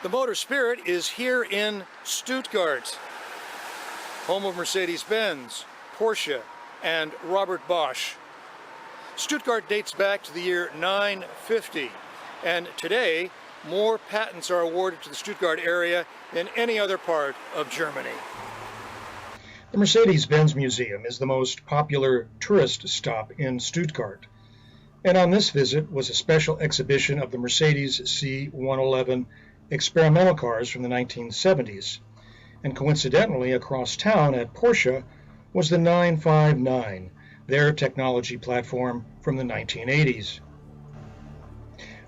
The motorspirit is here in Stuttgart, home of Mercedes-Benz, Porsche, and Robert Bosch. Stuttgart dates back to the year 950, and today more patents are awarded to the Stuttgart area than any other part of Germany. The Mercedes-Benz Museum is the most popular tourist stop in Stuttgart, and on this visit was a special exhibition of the Mercedes C111 experimental cars from the 1970s, and coincidentally across town at Porsche was the 959, their technology platform from the 1980s.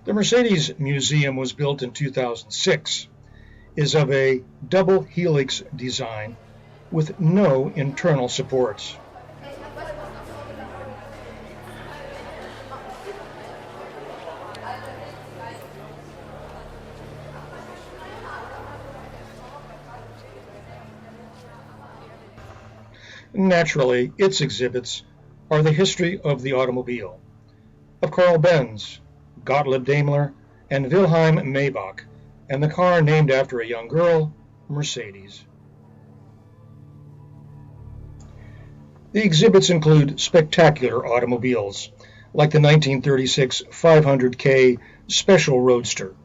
The Mercedes Museum was built in 2006, is of a double helix design with no internal supports. Naturally, its exhibits are the history of the automobile, of Carl Benz, Gottlieb Daimler, and Wilhelm Maybach, and the car named after a young girl, Mercedes. The exhibits include spectacular automobiles, like the 1936 500K Special Roadster.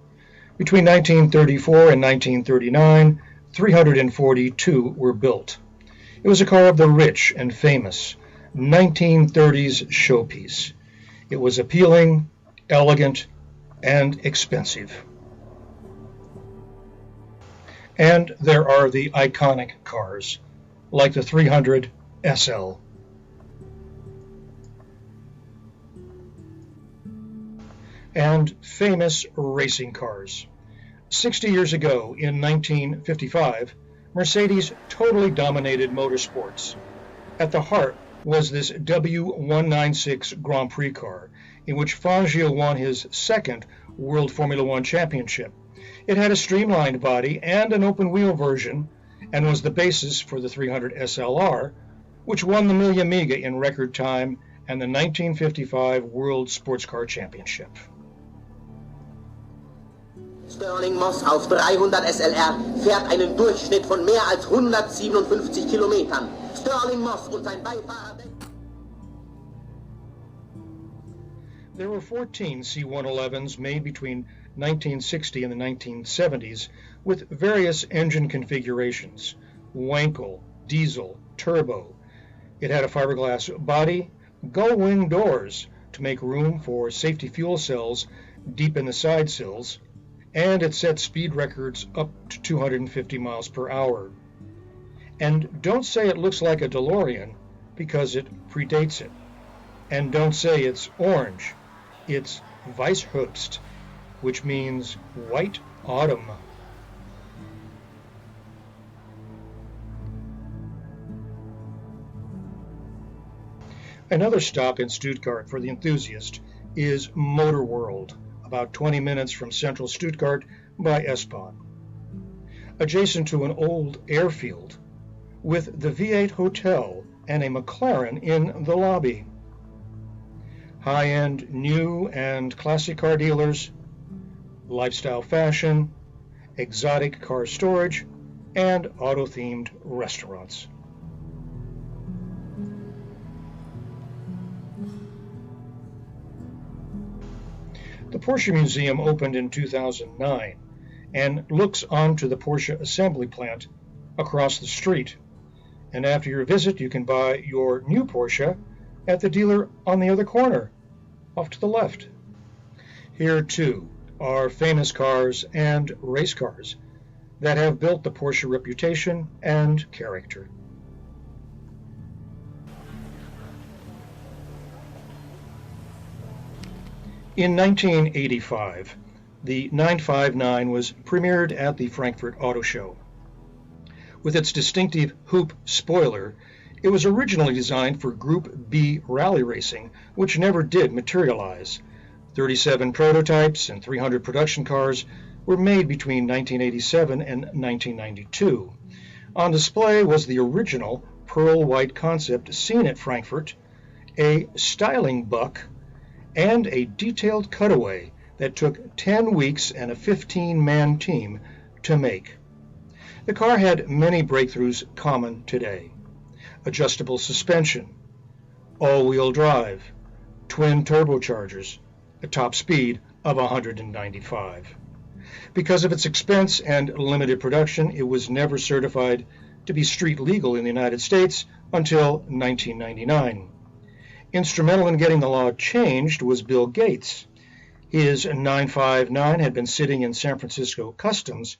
Between 1934 and 1939, 342 were built. It was a car of the rich and famous, 1930s showpiece. It was appealing, elegant, and expensive. And there are the iconic cars, like the 300 SL. And famous racing cars. 60 years ago, in 1955, Mercedes totally dominated motorsports. At the heart was this W196 Grand Prix car, in which Fangio won his second World Formula One championship. It had a streamlined body and an open-wheel version, and was the basis for the 300 SLR, which won the Mille Miglia in record time and the 1955 World Sports Car Championship. Sterling Moss auf 300 SLR fährt einen Durchschnitt von mehr als 157 Kilometern. Sterling Moss und sein Beifahrer. There were 14 C111s made between 1960 and the 1970s with various engine configurations: Wankel, diesel, turbo. It had a fiberglass body, gull-wing doors to make room for safety fuel cells deep in the side sills, and it set speed records up to 250 miles per hour. And don't say it looks like a DeLorean, because it predates it. And don't say it's orange, it's Weissherbst, which means white autumn. Another stop in Stuttgart for the enthusiast is Motor World, about 20 minutes from central Stuttgart by S-Bahn. Adjacent to an old airfield, with the V8 Hotel and a McLaren in the lobby. High-end new and classic car dealers, lifestyle fashion, exotic car storage, and auto-themed restaurants. The Porsche Museum opened in 2009 and looks onto the Porsche assembly plant across the street. And after your visit, you can buy your new Porsche at the dealer on the other corner, off to the left. Here, too, are famous cars and race cars that have built the Porsche reputation and character. In 1985, the 959 was premiered at the Frankfurt Auto Show. With its distinctive hoop spoiler, it was originally designed for Group B rally racing, which never did materialize. 37 prototypes and 300 production cars were made between 1987 and 1992. On display was the original pearl white concept seen at Frankfurt, a styling buck, and a detailed cutaway that took 10 weeks and a 15-man team to make. The car had many breakthroughs common today: adjustable suspension, all-wheel drive, twin turbochargers, a top speed of 195. Because of its expense and limited production, it was never certified to be street legal in the United States until 1999. Instrumental in getting the law changed was Bill Gates. His 959 had been sitting in San Francisco Customs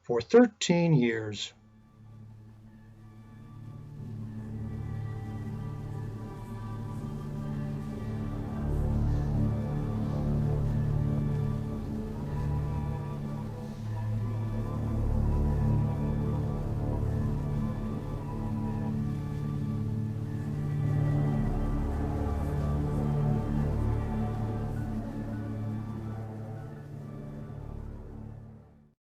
for 13 years.